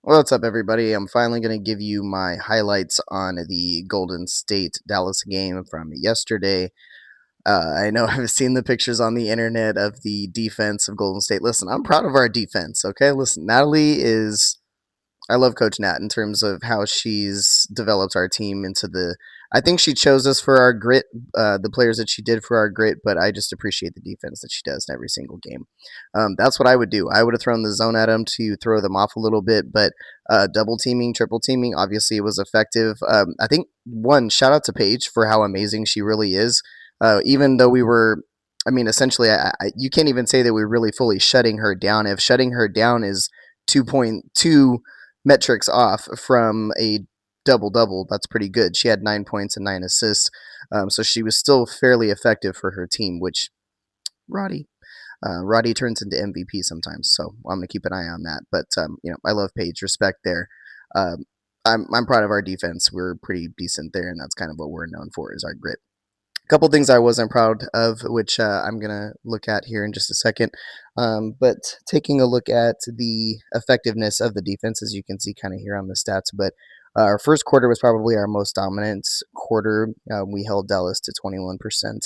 What's up, everybody? I'm finally going to give you my highlights on the Golden State Dallas game from yesterday. I know I've seen the pictures on the internet of the defense of Golden State. Listen, I'm proud of our defense, okay? Listen, Natalie is I love Coach Nat in terms of how she's developed our team into the. I think she chose us for our grit, the players that she did for our grit, but I just appreciate the defense that she does in every single game. That's what I would do. I would have thrown the zone at them to throw them off a little bit, but double teaming, triple teaming, obviously it was effective. I think one shout out to Paige for how amazing she really is. Even though we were, I mean, essentially, you can't even say that we're really fully shutting her down. If shutting her down is 2.2 metrics off from a double double. That's pretty good. She had 9 points and 9 assists, so she was still fairly effective for her team. Which Roddy, Roddy turns into MVP sometimes, so I'm gonna keep an eye on that. But I love Paige. Respect there. Um, I'm proud of our defense. We're pretty decent there, and that's kind of what we're known for is our grit. A couple things I wasn't proud of, which I'm going to look at here in just a second. But taking a look at the effectiveness of the defense, as you can see kind of here on the stats. But our first quarter was probably our most dominant quarter. We held Dallas to 21%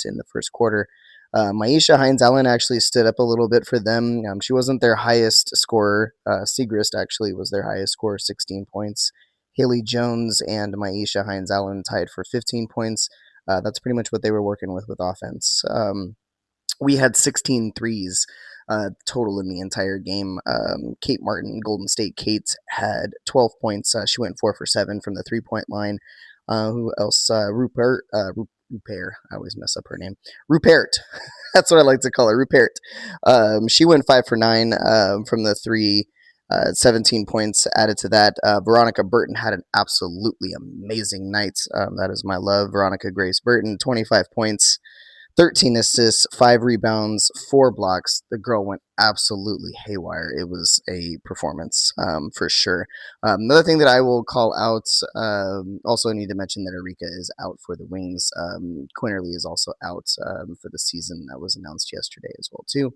in the first quarter. Maisha Hines Allen actually stood up a little bit for them. She wasn't their highest scorer. Segrist actually was their highest scorer, 16 points. Haley Jones and Maisha Hines Allen tied for 15 points. That's pretty much what they were working with offense. We had 16 threes total in the entire game. Kate Martin, Golden State Kate, had 12 points. She went 4 for 7 from the 3-point line. Who else? Rupert. Rupert. I always mess up her name. Rupert. That's what I like to call her. Rupert. She went 5 for 9 from the 3. 17 points added to that. Veronica Burton had an absolutely amazing night. That is my love. Veronica Grace Burton, 25 points, 13 assists, 5 rebounds, 4 blocks. The girl went absolutely haywire. It was a performance for sure. Another thing that I will call out, also need to mention that Erika is out for the Wings. Quinterly is also out for the season. That was announced yesterday as well too.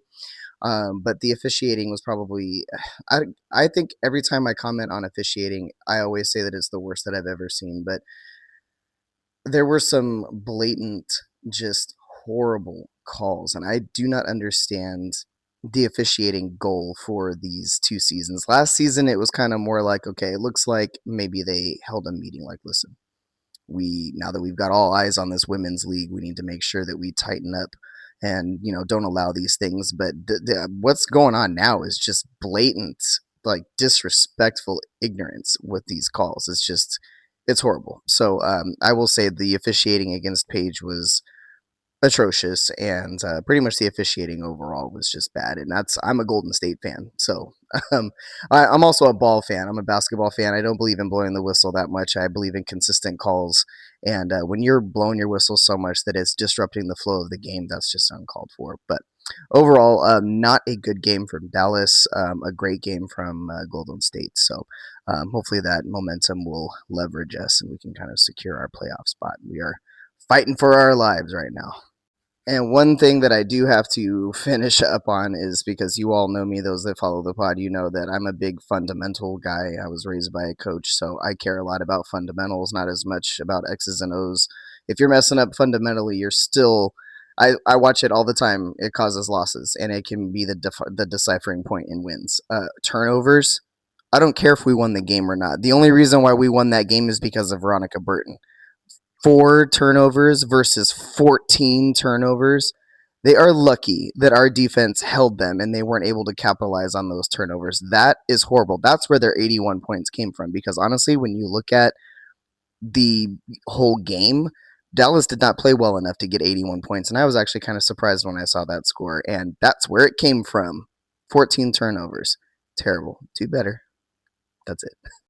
But the officiating was probably, I think every time I comment on officiating, I always say that it's the worst that I've ever seen. But there were some blatant, just horrible calls, and I do not understand the officiating goal for these 2 seasons. Last season, it was kind of more like, okay, it looks like maybe they held a meeting like, listen, now that we've got all eyes on this women's league, we need to make sure that we tighten up and don't allow these things. But what's going on now is just blatant, like disrespectful ignorance with these calls. It's horrible. So I will say the officiating against Paige was atrocious, and pretty much the officiating overall was just bad. And I'm a Golden State fan, so um, I'm also a ball fan. I'm a basketball fan. I don't believe in blowing the whistle that much. I believe in consistent calls, and when you're blowing your whistle so much that it's disrupting the flow of the game, that's just uncalled for. But overall, not a good game from Dallas. A great game from Golden State. So hopefully that momentum will leverage us, and we can kind of secure our playoff spot. We are fighting for our lives right now. And one thing that I do have to finish up on is because you all know me, those that follow the pod, you know that I'm a big fundamental guy. I was raised by a coach, so I care a lot about fundamentals, not as much about X's and O's. If you're messing up fundamentally, you're still. I watch it all the time. It causes losses, and it can be the deciphering point in wins. Turnovers. I don't care if we won the game or not. The only reason why we won that game is because of Veronica Burton. 4 turnovers versus 14 turnovers. They are lucky that our defense held them and they weren't able to capitalize on those turnovers. That is horrible. That's where their 81 points came from. Because honestly, when you look at the whole game, Dallas did not play well enough to get 81 points. And I was actually kind of surprised when I saw that score. And that's where it came from. 14 turnovers. Terrible. Do better. That's it.